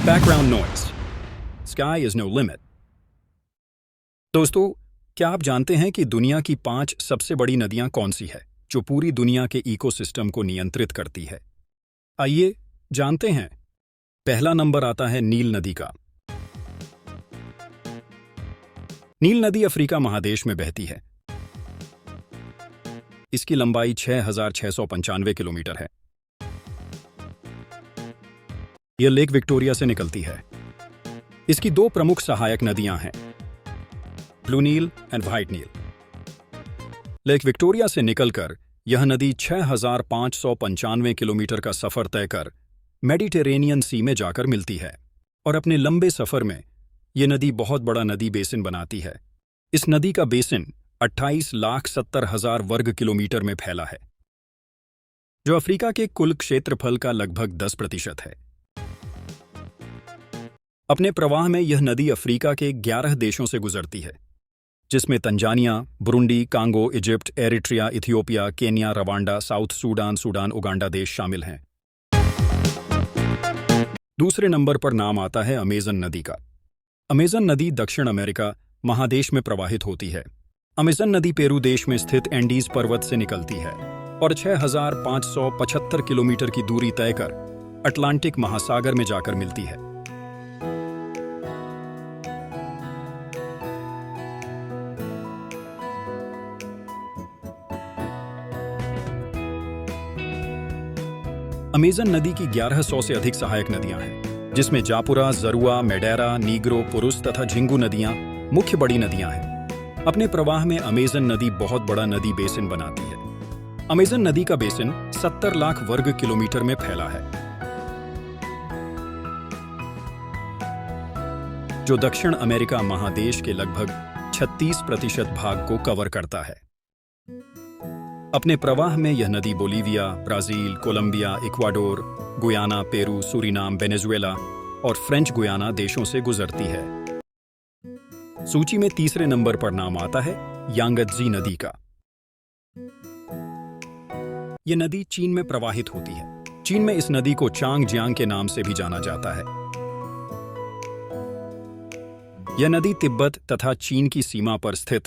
Background noise. Sky is no limit. दोस्तों, क्या आप जानते हैं कि दुनिया की 5 सबसे बड़ी नदियां कौन सी है जो पूरी दुनिया के इकोसिस्टम को नियंत्रित करती है? आइए जानते हैं। पहला नंबर आता है नील नदी का। नील नदी अफ्रीका महादेश में बहती है। इसकी लंबाई 6,695 किलोमीटर है। यह लेक विक्टोरिया से निकलती है। इसकी 2 प्रमुख सहायक नदियां हैं, Blue Nile and White Nile. Lake Victoria से निकलकर यह नदी 6,595 किलोमीटर का सफर तय कर मेडिटेरेनियन सी में जाकर मिलती है और अपने लंबे सफर में यह नदी बहुत बड़ा नदी बेसिन बनाती है। इस नदी का बेसिन 28,70,000 वर्ग किलोमीटर में फैला है, जो अफ्रीका के कुल क्षेत्रफल का लगभग 10% है। अपने प्रवाह में यह नदी अफ्रीका के 11 देशों से गुजरती है, जिसमें Tanzania, Burundi, Congo, Egypt, Eritrea, Ethiopia, Kenya, Rwanda, south Sudan, Uganda देश शामिल हैं। दूसरे नंबर पर नाम आता है अमेज़न नदी का। अमेज़न नदी दक्षिण अमेरिका महादेश में प्रवाहित होती है। अमेज़न नदी पेरू देश में स्थित एंडीज पर्वत से निकलती है और 6,575 किलोमीटर की दूरी तय कर अटलांटिक महासागर में जाकर मिलती है। अमेज़न नदी की 1100 से अधिक सहायक नदियां हैं, जिसमें जापुरा, जरुआ, मेडेरा, नीग्रो, पुरुष तथा झिंगू नदियां मुख्य बड़ी नदियां हैं। अपने प्रवाह में अमेज़न नदी बहुत बड़ा नदी बेसिन बनाती है। अमेज़न नदी का बेसिन 70 लाख वर्ग किलोमीटर में फैला है, जो दक्षिण अमेरिका महादेश के लगभग 36% भाग को कवर करता है। अपने प्रवाह में यह नदी Bolivia, Brazil, Colombia, Ecuador, Guyana, Peru, Suriname, Venezuela और फ्रेंच गुयाना देशों से गुजरती है। सूची में तीसरे नंबर पर नाम आता है यांगत्जी नदी का। यह नदी चीन में प्रवाहित होती है। चीन में इस नदी को चांगजियांग के नाम से भी जाना जाता है। यह नदी तिब्बत तथा चीन की सीमा पर स्थित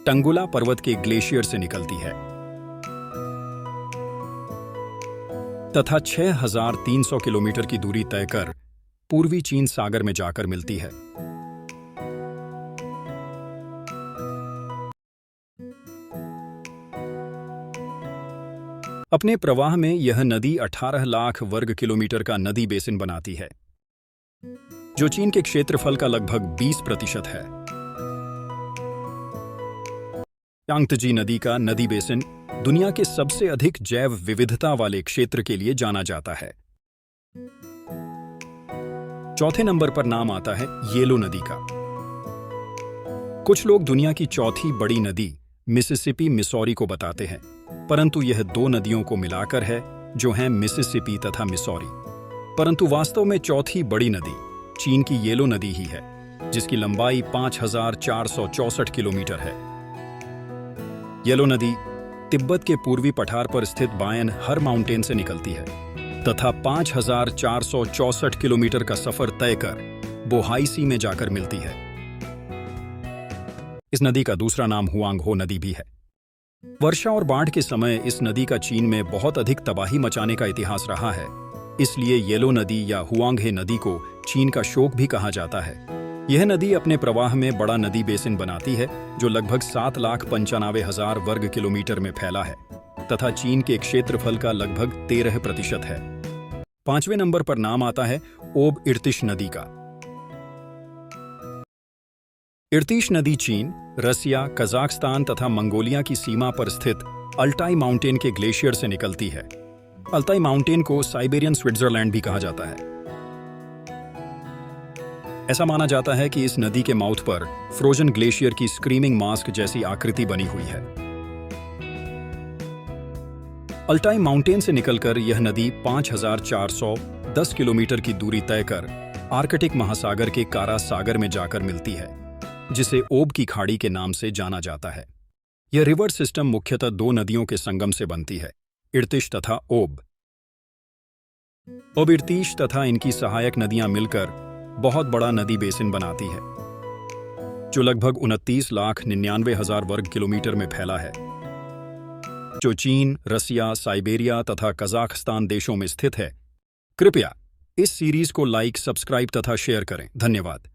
टंगुला पर्वत के ग्लेशियर से निकलती है तथा 6,300 किलोमीटर की दूरी तय कर पूर्वी चीन सागर में जाकर मिलती है। अपने प्रवाह में यह नदी 18 लाख वर्ग किलोमीटर का नदी बेसिन बनाती है, जो चीन के क्षेत्रफल का लगभग 20% है। यांगत्जी नदी का नदी बेसिन दुनिया के सबसे अधिक जैव विविधता वाले क्षेत्र के लिए जाना जाता है। चौथे नंबर पर नाम आता है येलो नदी का। कुछ लोग दुनिया की चौथी बड़ी नदी मिसिसिपी मिसौरी को बताते हैं, परंतु यह 2 नदियों को मिलाकर है, जो हैं मिसिसिपी तथा मिसौरी। परंतु वास्तव में चौथी बड़ी नदी चीन की येलो नदी ही है, जिसकी लंबाई 5,464 किलोमीटर है। येलो नदी तिब्बत के पूर्वी पठार पर स्थित बायन हर माउंटेन से निकलती है तथा 5,464 किलोमीटर का सफर तय कर बोहाई सी में जाकर मिलती है। इस नदी का दूसरा नाम हुआंगहो नदी भी है। वर्षा और बाढ़ के समय इस नदी का चीन में बहुत अधिक तबाही मचाने का इतिहास रहा है, इसलिए येलो नदी या हुआंगहे नदी को चीन का शोक भी कहा जाता है। यह नदी अपने प्रवाह में बड़ा नदी बेसिन बनाती है, जो लगभग 7,95,000 वर्ग किलोमीटर में फैला है तथा चीन के क्षेत्रफल का लगभग 13% है। 5वें नंबर पर नाम आता है ओब इर्तिश नदी का। इर्तिश नदी चीन, रसिया, कजाकिस्तान तथा मंगोलिया की सीमा पर स्थित अल्टाई माउंटेन के ग्लेशियर से निकलती है। अल्ताई माउंटेन को साइबेरियन स्विट्जरलैंड भी कहा जाता है। ऐसा माना जाता है कि इस नदी के माउथ पर फ्रोजन ग्लेशियर की स्क्रीमिंग मास्क जैसी आकृति बनी हुई है। अल्टाई माउंटेन से निकलकर यह नदी 5,410 किलोमीटर की दूरी तय कर आर्कटिक महासागर के कारा सागर में जाकर मिलती है, जिसे ओब की खाड़ी के नाम से जाना जाता है। यह रिवर सिस्टम मुख्यतः 2 नदियों के संगम से बनती है, इर्तिश तथा ओब। ओबिरतीश तथा इनकी सहायक नदियां मिलकर बहुत बड़ा नदी बेसिन बनाती है, जो लगभग 29,99,000 वर्ग किलोमीटर में फैला है, जो चीन, रसिया, साइबेरिया तथा कजाकिस्तान देशों में स्थित है। कृपया इस सीरीज को लाइक, सब्सक्राइब तथा शेयर करें। धन्यवाद।